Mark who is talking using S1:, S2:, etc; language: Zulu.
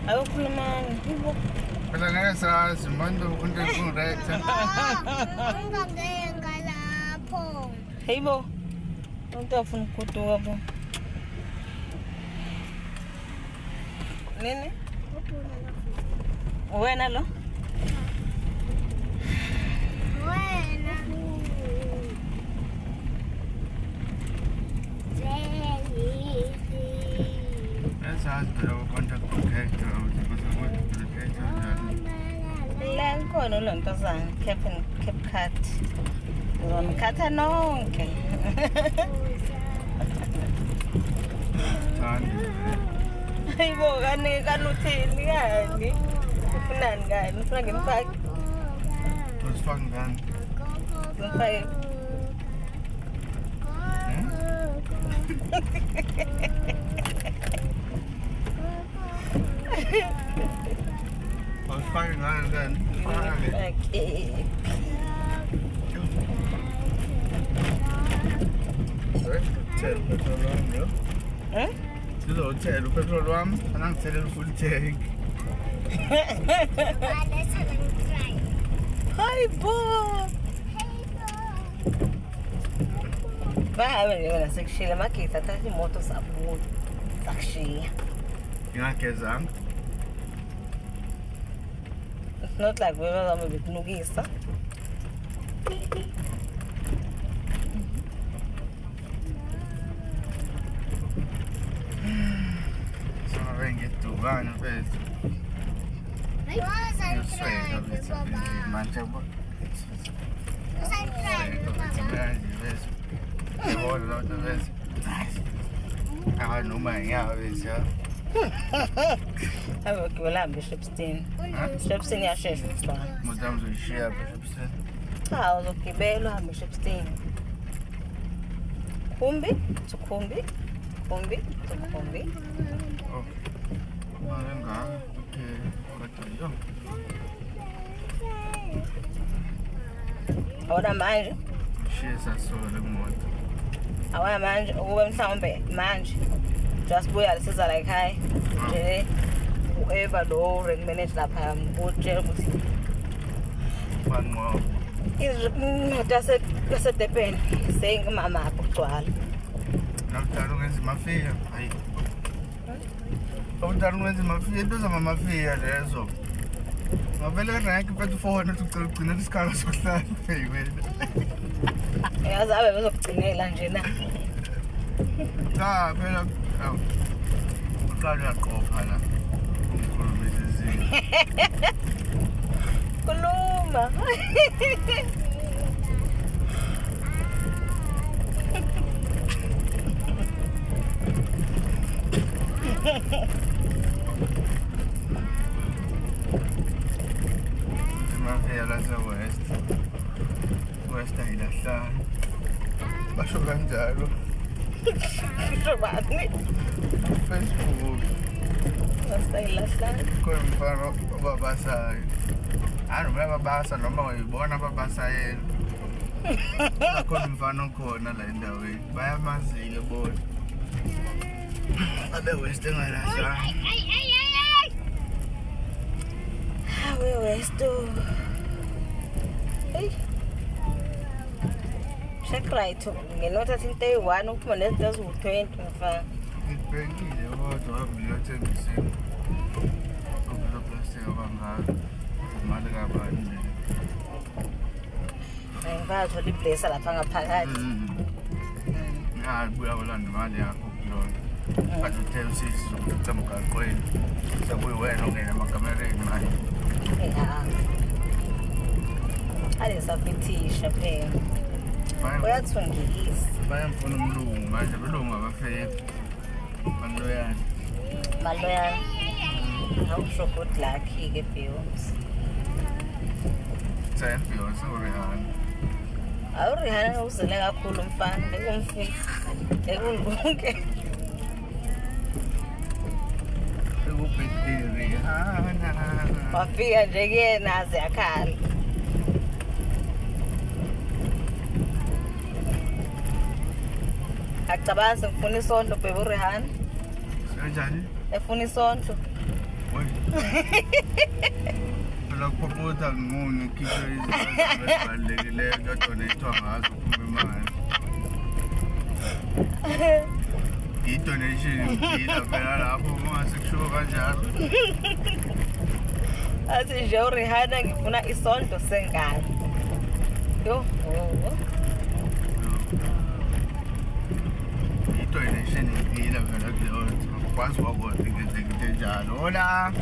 S1: Ayokhulumani.
S2: Phela ngeke sazi manje umuntu ekungiretha.
S3: Ungangeka lapho.
S1: Hayibo. Umuntu afuna ukugoduka bo. Nini? Wena lo?
S3: Wena.
S2: Esazi phela ucontact protector ukuthi protector njani.
S1: La ngikhona ulontozana CapCut. Ngizomkhatha nonke.
S2: Thandi.
S1: Hayibo kanuthini kani? Ufunani kani? Ufuna ngimfake?
S2: Usifaka ngani?
S1: Ngimfake.
S2: Usifaka ngani then?
S1: Okay.
S2: Thela upetrol wami yo. Sizothela upetrol wami, anangithelela full tank.
S1: Hayibo. Bahambe nje wena sekushila amagesi athatha imoto sabuya. Sakushiya.
S2: Ngingagezanga.
S1: It's not like wewe wami bekunukisa.
S2: Sorry ngidukane bese. Ngiyosweka bese manje bo. Bese. Yebo lo bese. Ah noma ngiyabese.
S1: Abagibela hambe eShepstone. eShepstone yashesha ukufika.
S2: Mudam zoyishiya bese.
S1: Cha uzogibela uhambe eShepstone. Khumbi, Khumbi, Khumbi, Khumbi.
S2: Oh. Malenga. Okay. Kodwa yo.
S1: Awona manje,
S2: Shiya sasole kumoto.
S1: awona manje ukube mhlawumbe manje. Just buya lisiza like hi. Nje whoever lo rank manager lapha ngutshela ukuthi
S2: Bango.
S1: imoto yaseDurban seyingimama ukugcwala.
S2: Nakudala ungenza mafia. Hayi. Awudala ungenza mafia, into zama mafia lezo. Ngavele rank phethu 400 ucela ugcina isikhala sokuhlala hey wena.
S1: Yazi abe bezokugcinela nje na.
S2: Cha phela awu. Uqala uyaqopha la. Umkhulumisa izinto.
S1: Kuluma.
S2: Mafia la West. West ayilahlala. Basho kanjalo.
S1: Shobani.
S2: Facebook.
S1: Wasayilahla.
S2: Khona umfana obabasayo. Hayi bayababasa noma uyibona ababasayela. Khona umfana okhona la endaweni. Bayamazile bona. Abe West engalahlanga.
S1: Hawe Westo. Hey. Check right. Ngenota thinta eyi1 ukuphuma nezinto eziwu20 mfana.
S2: Ngibhekile kodwa ngiyothengisile. Ubilo plastic abangaka. Imali kabani nje.
S1: Ngivazwe liblesa lapha ngaphakathi.
S2: Hayi buya ulanda imali yakho kulona. Kanti uthela usisi ukuthi emgaqweni. Sabuye wena ongena amakamereni manje.
S1: Ya. Alisafithisha phela. Uyathungisa.
S2: Bayamfuna umlungu manje belungu abafeki. Maloyana.
S1: Maloyana. Awusho good luck ke Beyonce.
S2: Beyonce uRihanna.
S1: Awurihanna uzele kakhulu mfana bekumfisa. Ekulunke.
S2: Ekubhedile Rihanna.
S1: Wafika nje kuyena aze akhala. Akucabangi ngifuna isondlo bebe uRihanna.
S2: Kanjani?
S1: Efuna isondlo.
S2: Lokuphophotha ngimunye ngikhiphe izinto ezibalulekile kadonethwa ngazo uphuma imali. I-donation ngiyila phela lapho mase kushiwo kanjalo.
S1: Athi nje uRihanna ngifuna isondlo sengane. Yo.
S2: I-donation ngiyila phela kuyona. Kwazi wakho ngeke njalo. Hola.